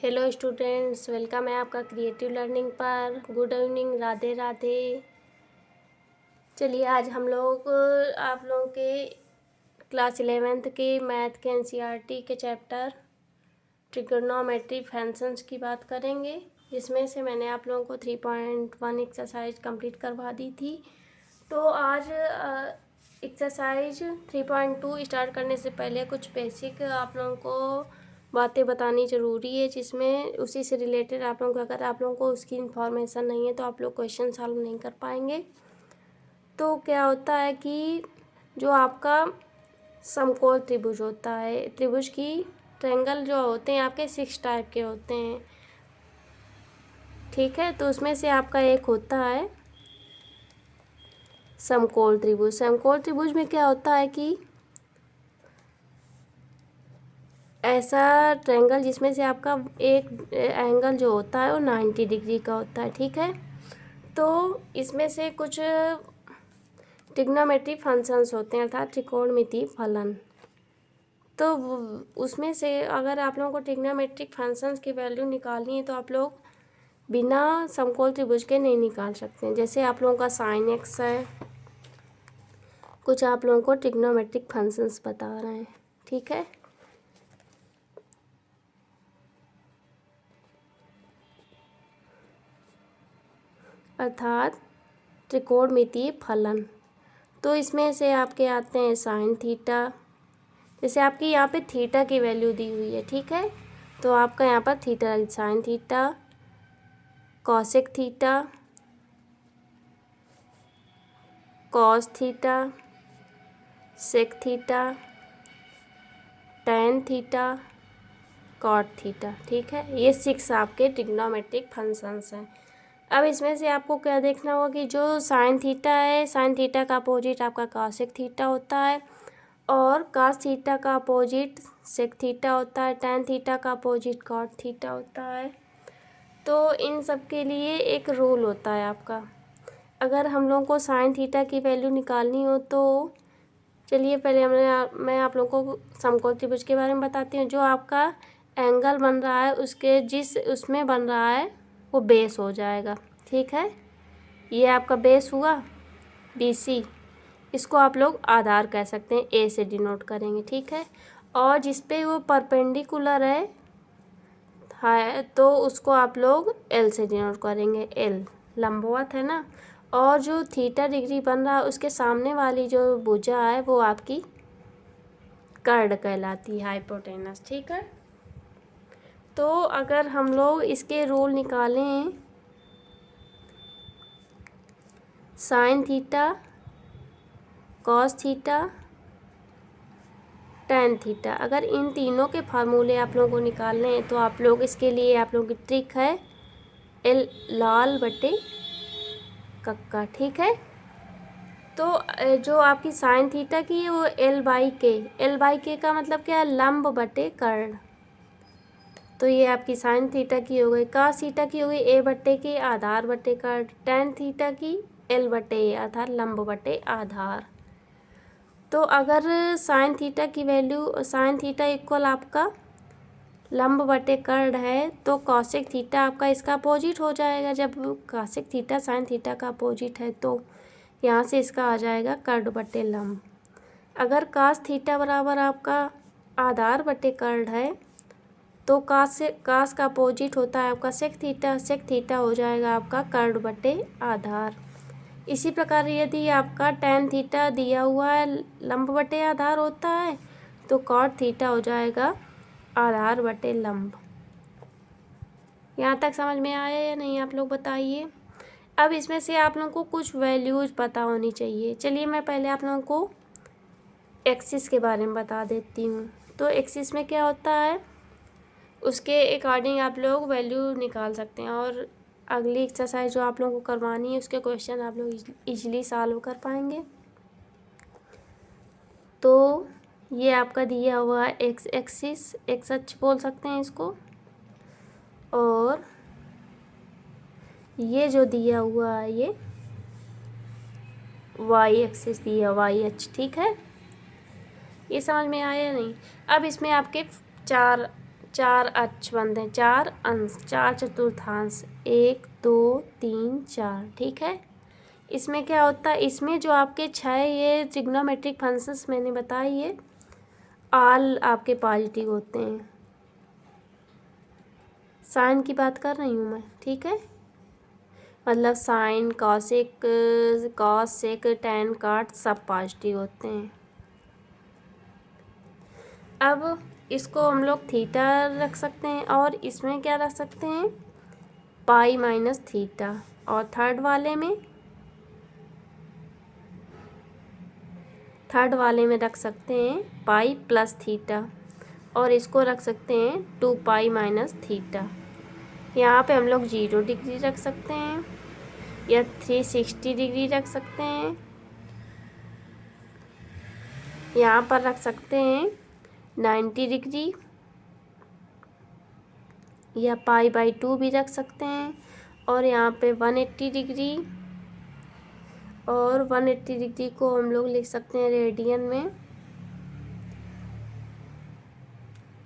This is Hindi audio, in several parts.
हेलो स्टूडेंट्स, वेलकम है आपका क्रिएटिव लर्निंग पर। Good evening, Radhe Radhe. चलिए आज हम लोग आप लोगों के क्लास 11th के मैथ के एनसीईआरटी के चैप्टर ट्रिगोनोमेट्री फंक्शंस की बात करेंगे, जिसमें से मैंने आप लोगों को 3.1 एक्सरसाइज कंप्लीट करवा दी थी। तो आज एक्सरसाइज 3.2 स्टार्ट करने से पहले कुछ बेसिक आप लोगों को बातें बतानी ज़रूरी है, जिसमें उसी से रिलेटेड आप लोगों को, अगर आप लोगों को उसकी इन्फॉर्मेशन नहीं है तो आप लोग क्वेश्चन सॉल्व नहीं कर पाएंगे। तो क्या होता है कि जो आपका समकोण त्रिभुज होता है, त्रिभुज की ट्रायंगल जो होते हैं आपके 6 टाइप के होते हैं, ठीक है। तो उसमें से आपका एक होता है समकोण त्रिभुज। समकोण त्रिभुज में क्या होता है कि ऐसा ट्रायंगल जिसमें से आपका एक एंगल जो होता है वो 90 डिग्री का होता है, ठीक है। तो इसमें से कुछ ट्रिग्नोमेट्री फंक्शंस होते हैं, अर्थात त्रिकोणमितीय फलन। तो उसमें से अगर आप लोगों को ट्रिग्नोमेट्रिक फंक्शंस की वैल्यू निकालनी है तो आप लोग बिना समकोण त्रिभुज के नहीं निकाल सकते हैं। जैसे आप लोगों का साइन एक्स है, कुछ आप लोगों को ट्रिग्नोमेट्रिक फंक्शंस बता रहे हैं, ठीक है। अर्थात त्रिकोणमितीय फलन। तो इसमें से आपके आते हैं साइन थीटा। जैसे आपकी यहाँ पे थीटा की वैल्यू दी हुई है, ठीक है। तो आपका यहाँ पर theta, sine theta, cosec theta, cos theta, sec theta, tan theta, cot theta, ठीक है। ये 6 आपके ट्रिग्नोमेट्रिक फंक्शंस हैं। अब इसमें से आपको क्या देखना होगा कि जो साइन थीटा है, साइन थीटा का अपोजिट आपका कॉसेक थीटा होता है, और कॉस थीटा का अपोजिट सेक थीटा होता है, टैन थीटा का अपोजिट कॉट थीटा होता है। तो इन सब के लिए एक रूल होता है आपका। अगर हम लोगों को साइन थीटा की वैल्यू निकालनी हो तो चलिए पहले मैं आप लोगों को समकोण त्रिभुज के बारे में बताती हूँ। जो आपका एंगल बन रहा है उसके जिस उसमें बन रहा है वो बेस हो जाएगा, ठीक है। ये आपका बेस हुआ BC, इसको आप लोग आधार कह सकते हैं, A से डिनोट करेंगे, ठीक है। और जिस पे वो परपेंडिकुलर है तो उसको आप लोग L से डिनोट करेंगे, L लंबवत है ना। और जो थीटा डिग्री बन रहा है उसके सामने वाली जो भुजा है वो आपकी कर्ड कहलाती है, हाइपोटेनस, ठीक है। तो अगर हम लोग इसके रूल निकालें, sine theta, cos theta, tan theta, अगर इन तीनों के फार्मूले आप लोगों को निकालने हैं तो आप लोग इसके लिए आप लोगों की ट्रिक है L लाल बटे कक्का, ठीक है। तो जो आपकी साइन थीटा की है वो L/K का मतलब क्या है, लंब बटे कर्ण। तो ये आपकी साइन थीटा की हो गई। कॉस थीटा की हो गई A/K आधार बटे कर्ण। टैन थीटा की L/A अर्थात लंब बटे आधार। तो अगर साइन थीटा की वैल्यू, साइन थीटा इक्वल आपका लंब बटे कर्ण है तो कॉसेक थीटा आपका इसका अपोजिट हो जाएगा। जब कॉसेक थीटा साइन थीटा का अपोजिट है तो यहाँ से इसका आ जाएगा कर्ण बटे लंब। अगर कास थीटा बराबर आपका आधार बटे कर्ण है तो कास का अपोजिट होता है आपका सेक थीटा हो जाएगा आपका कर्ण बटे आधार। इसी प्रकार यदि आपका टैन थीटा दिया हुआ है लंब बटे आधार होता है तो कॉट थीटा हो जाएगा आधार बटे लंब। यहाँ तक समझ में आया या नहीं, आप लोग बताइए। अब इसमें से आप लोगों को कुछ वैल्यूज़ पता होनी चाहिए। चलिए मैं पहले आप लोगों को एक्सिस के बारे में बता देती हूँ। तो एक्सिस में क्या होता है उसके अकॉर्डिंग आप लोग वैल्यू निकाल सकते हैं, और अगली एक्सरसाइज जो आप लोगों को करवानी है उसके क्वेश्चन आप लोग इजीली सॉल्व कर पाएंगे। तो ये आपका दिया हुआ है एक्स एक्सिस, एक्स अक्ष बोल सकते हैं इसको, और ये जो दिया हुआ है ये वाई एक्सिस दिया, वाई अक्ष, ठीक है। ये समझ में आया नहीं। अब इसमें आपके 4 4 अक्ष बनते हैं, 4 अंश, 4 चतुर्थांश, 1 2 3 4, ठीक है। इसमें क्या होता है, इसमें जो आपके 6 ये ट्रिग्नोमेट्रिक फंक्शंस मैंने बताए, ये ऑल आपके पॉजिटिव होते हैं। साइन की बात कर रही हूँ मैं, ठीक है, मतलब साइन, कॉसेक, कॉस, सेक, टैन, कॉट सब पॉजिटिव होते हैं। अब इसको हम लोग थीटा रख सकते हैं और इसमें क्या रख सकते हैं, पाई माइनस थीटा, और थर्ड वाले में रख सकते हैं पाई प्लस थीटा, और इसको रख सकते हैं 2 पाई माइनस थीटा। यहाँ पे हम लोग 0 डिग्री रख सकते हैं या 360 डिग्री रख सकते हैं, यहाँ पर रख सकते हैं 90 डिग्री या पाई बाई 2 भी रख सकते हैं, और यहाँ पे 180 डिग्री, और 180 डिग्री को हम लोग लिख सकते हैं रेडियन में,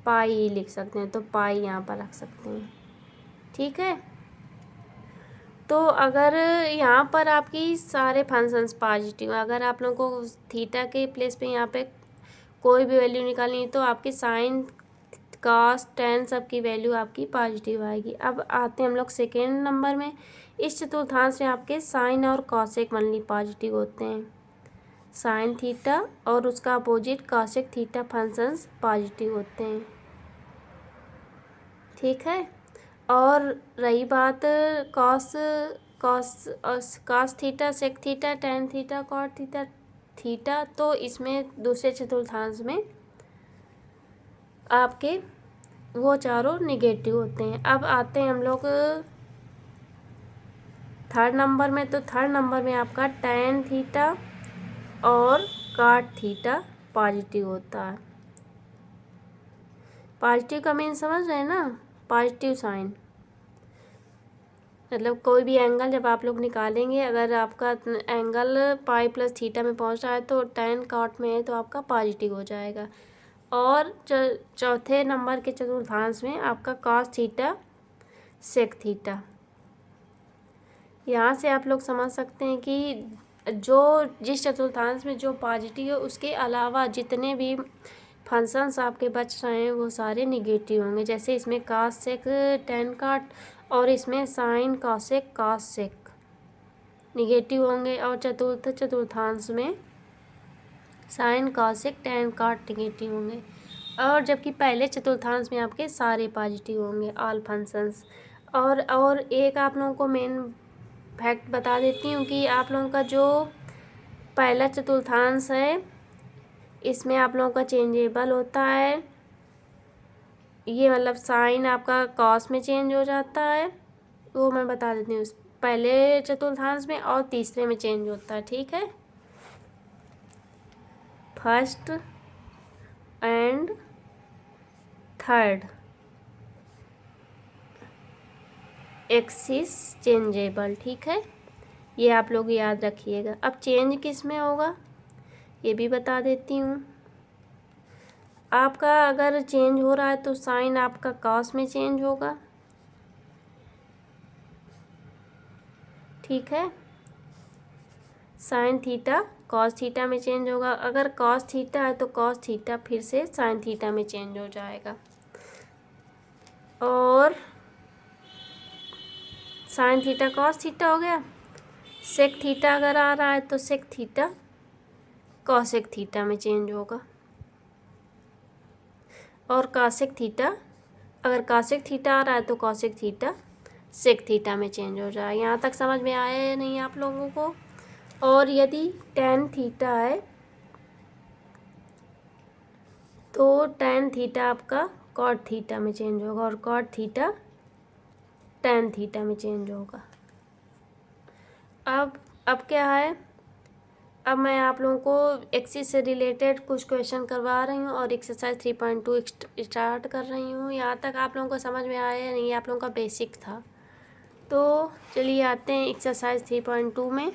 पाई लिख सकते हैं, तो पाई यहाँ पर रख सकते हैं, ठीक है। तो अगर यहाँ पर आपकी सारे फंक्शंस पॉजिटिव, अगर आप लोगों को थीटा के प्लेस पे यहाँ पे कोई भी वैल्यू निकालनी है तो आपकी साइन, कॉस, टेन सब की वैल्यू आपकी पॉजिटिव आएगी। अब आते हैं हम लोग सेकेंड नंबर में। इस चतुर्थांश में आपके साइन और कॉसेक ओनली पॉजिटिव होते हैं, साइन थीटा और उसका opposite cosec theta functions positive होते हैं, ठीक है। और रही बात cos theta, sec theta, tan theta, cot theta, तो इसमें दूसरे चतुर्थांश में आपके वो चारों निगेटिव होते हैं। अब आते हैं हम लोग थर्ड नंबर में। तो थर्ड नंबर में आपका टेन थीटा और कॉट थीटा पॉजिटिव होता है। पॉजिटिव का मीन समझ रहे हैं ना, पॉजिटिव साइन, मतलब कोई भी एंगल जब आप लोग निकालेंगे, अगर आपका एंगल पाई प्लस थीटा में पहुंच रहा है तो टेन कॉट में है तो आपका पॉजिटिव हो जाएगा। और चौथे नंबर के चतुर्थांश में आपका कॉस थीटा, सेक थीटा। यहाँ से आप लोग समझ सकते हैं कि जिस चतुर्थांश में जो पॉजिटिव है उसके अलावा जितने भी फंक्शंस आपके बच रहे हैं वो सारे निगेटिव होंगे। जैसे इसमें कॉस सेक टेन कॉट, और इसमें sine cosec cos sec negative होंगे, और चतुर्थांश में sine cosec tan cot negative होंगे, और जबकि पहले चतुर्थांश में आपके सारे पॉजिटिव होंगे, ऑल फंक्शंस। और एक आप लोगों को मेन फैक्ट बता देती हूँ कि आप लोगों का जो पहला चतुर्थांश है इसमें आप लोगों का चेंजेबल होता है, ये मतलब साइन आपका कॉस में चेंज हो जाता है, वो मैं बता देती हूँ। पहले चतुर्थांश में और तीसरे में चेंज होता है, ठीक है। First and third axis changeable, ठीक है, ये आप लोग याद रखिएगा। अब चेंज किस में होगा ये भी बता देती हूँ। आपका अगर चेंज हो रहा है तो साइन आपका कॉस में चेंज होगा, ठीक है, साइन थीटा कॉस थीटा में चेंज होगा। अगर कॉस थीटा है तो कॉस थीटा फिर से साइन थीटा में चेंज हो जाएगा, और साइन थीटा कॉस थीटा हो गया। सेक थीटा अगर आ रहा है तो सेक थीटा कॉसेक थीटा में चेंज होगा, और कॉसेक थीटा, अगर कॉसेक थीटा आ रहा है तो कॉसेक थीटा सेक थीटा में चेंज हो जाएगा। यहाँ तक समझ में आया है नहीं आप लोगों को। और यदि टेन थीटा है तो टेन थीटा आपका कॉट थीटा में चेंज होगा, और कॉट थीटा टेन थीटा में चेंज होगा। अब क्या है, अब मैं आप लोगों को एक्सिस से रिलेटेड कुछ क्वेश्चन करवा रही हूँ और एक्सरसाइज 3.2 स्टार्ट कर रही हूँ। यहाँ तक आप लोगों को समझ में आया है नहीं, आप लोगों का बेसिक था। तो चलिए आते हैं एक्सरसाइज 3.2 में।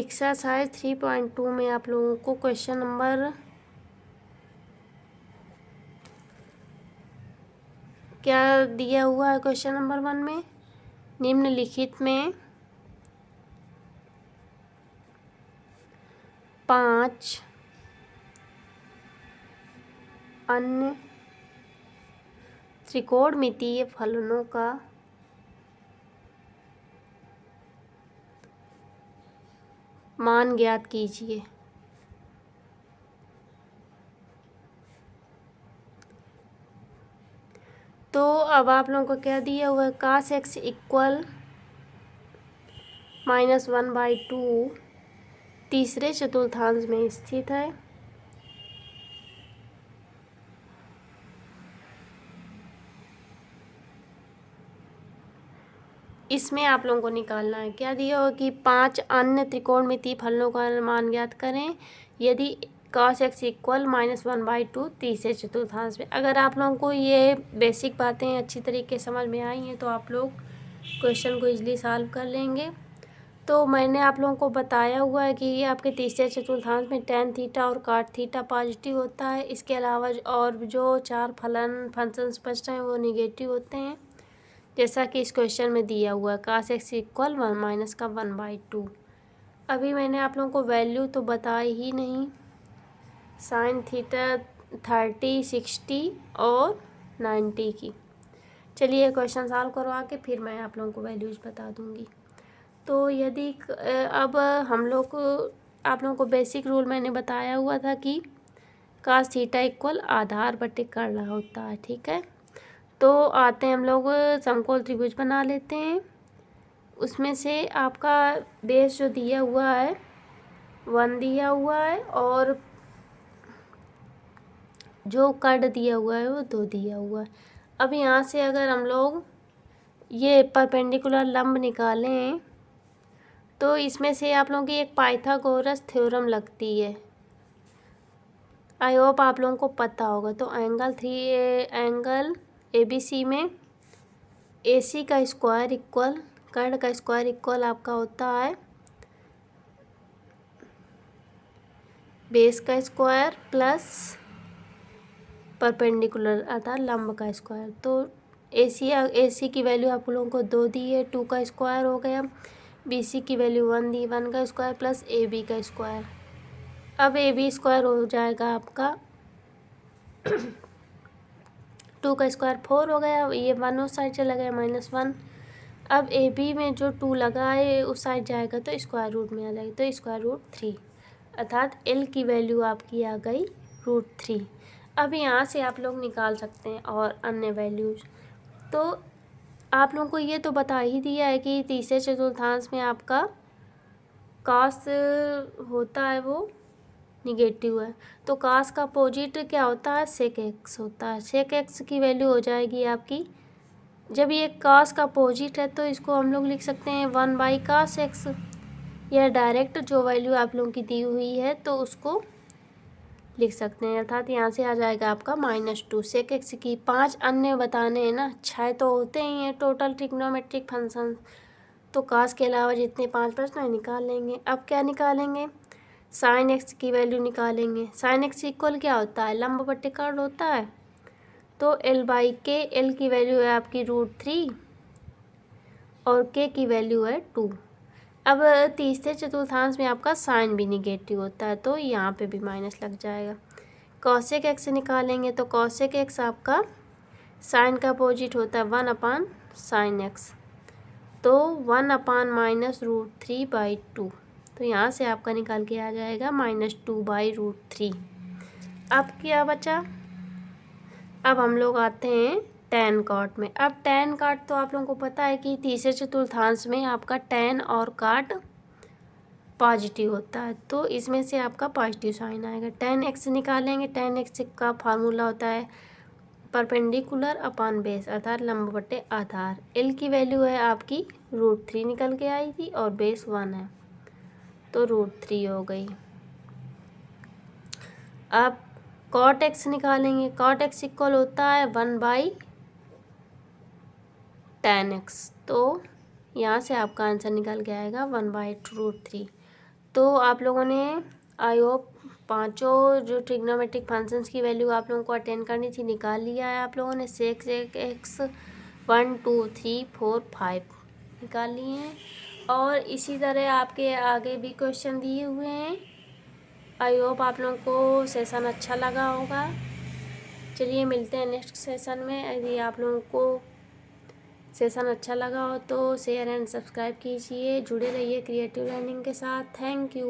एक्सरसाइज 3.2 में आप लोगों को क्वेश्चन नंबर क्या दिया हुआ है। क्वेश्चन नंबर 1 में निम्नलिखित में 5 अन्य त्रिकोणमितीय फलनों का मान ज्ञात कीजिए। तो अब आप लोगों को क्या दिया हुआ है, cos x इक्वल -1/2 तीसरे चतुर्थांश में स्थित है। इसमें आप लोगों को निकालना है, क्या दिया हुआ कि 5 अन्य त्रिकोणमितीय फलनों का मान ज्ञात करें यदि cos x इक्वल -1/2 तीसरे चतुर्थांश में। अगर आप लोगों को ये बेसिक बातें अच्छी तरीके से समझ में आई हैं तो आप लोग क्वेश्चन को इजीली सॉल्व कर लेंगे। तो मैंने आप लोगों को बताया हुआ है कि ये आपके तीसरे चतुर्थांश में tan थीटा और cot थीटा पॉजिटिव होता है। इसके अलावा और जो 4 फंक्शंस बचते हैं वो निगेटिव होते हैं, जैसा कि इस क्वेश्चन में दिया हुआ है cos x इक्वल 1/2। अभी मैंने आप लोगों को वैल्यू तो बताई ही नहीं, sin थीटा 30, 60 और 90 की। चलिए क्वेश्चन सॉल्व करवा के फिर मैं आप लोगों को वैल्यूज़ बता दूंगी। तो यदि अब हम लोग आप लोगों को बेसिक रूल मैंने बताया हुआ था कि cos थीटा इक्वल आधार बटे कर्ण होता है, ठीक है। तो आते हैं हम लोग समकोण त्रिभुज बना लेते हैं। उसमें से आपका बेस जो दिया हुआ है 1 दिया हुआ है और जो कर्ण दिया हुआ है वो 2 दिया हुआ है। अब यहाँ से अगर हम लोग ये परपेंडिकुलर लंब निकालें तो इसमें से आप लोगों की एक पाइथागोरस थ्योरम लगती है, आई होप आप लोगों को पता होगा। तो एंगल ABC में AC का स्क्वायर इक्वल कर्ण का स्क्वायर इक्वल आपका होता है बेस का स्क्वायर प्लस परपेंडिकुलर अर्थात लंब का स्क्वायर। तो AC की वैल्यू आप लोगों को 2 दी है, 2 का स्क्वायर हो गया। BC की वैल्यू 1 दी, 1 का स्क्वायर प्लस AB का स्क्वायर। अब AB स्क्वायर हो जाएगा आपका 2 का स्क्वायर 4 हो गया, ये 1 उस साइड चला गया -1। अब AB में जो 2 लगा है उस साइड जाएगा तो स्क्वायर रूट में आ जाएगी, तो स्क्वायर रूट 3 अर्थात L की वैल्यू आपकी आ गई √3। अब यहाँ से आप लोग निकाल सकते हैं और अन्य वैल्यूज। तो आप लोगों को ये तो बता ही दिया है कि तीसरे चतुर्थांश में आपका cos होता है वो निगेटिव है, तो cos का अपोजिट क्या होता है sec x होता है। sec x की वैल्यू हो जाएगी आपकी, जब ये cos का अपोजिट है तो इसको हम लोग लिख सकते हैं 1/cos x, या डायरेक्ट जो वैल्यू आप लोगों की दी हुई है तो उसको लिख सकते हैं, अर्थात यहाँ से आ जाएगा आपका -2 sec x की। 5 अन्य बताने हैं ना, 6 तो होते ही हैं टोटल ट्रिग्नोमेट्रिक फंक्शन, तो cos के अलावा जितने 5 बचना है निकाल लेंगे। अब क्या निकालेंगे, sin x की वैल्यू निकालेंगे। sin x इक्वल क्या होता है, लंब बटे कर्ण होता है, तो L/K, L की वैल्यू है आपकी √3 और K की वैल्यू है 2। अब तीसरे चतुर्थांश में आपका साइन भी निगेटिव होता है तो यहाँ पे भी माइनस लग जाएगा। cosec x निकालेंगे तो cosec x आपका साइन का अपोजिट होता है 1/sin x, तो 1/-√3/2, तो यहाँ से आपका निकाल के आ जाएगा -2/√3। अब क्या बचा, अब हम लोग आते हैं tan cot में। अब tan cot तो आप लोगों को पता है कि तीसरे चतुर्थांश में आपका tan और cot पॉजिटिव होता है, तो इसमें से आपका पॉजिटिव साइन आएगा। tan x निकालेंगे, tan x का फार्मूला होता है परपेंडिकुलर अपॉन बेस अर्थात लंब बटे आधार। L की वैल्यू है आपकी √3 निकल के आई थी और बेस 1 है तो √3 हो गई। अब cot x निकालेंगे, cot x इक्वल होता है 1/tan x, तो यहाँ से आपका आंसर निकल के आएगा 1/√3। तो आप लोगों ने आई होप पांचों जो ट्रिग्नोमेट्रिक फंक्शंस की वैल्यू आप लोगों को अटेंड करनी थी निकाल लिया है आप लोगों ने। सेक एक्स 1 2 3 4 5 निकाल लिए हैं। और इसी तरह आपके आगे भी क्वेश्चन दिए हुए हैं। आई होप आप लोगों को सेशन अच्छा लगा होगा। चलिए मिलते हैं नेक्स्ट सेशन में। यदि आप लोगों को सेशन अच्छा लगा हो तो शेयर एंड सब्सक्राइब कीजिए। जुड़े रहिए क्रिएटिव लर्निंग के साथ। Thank you.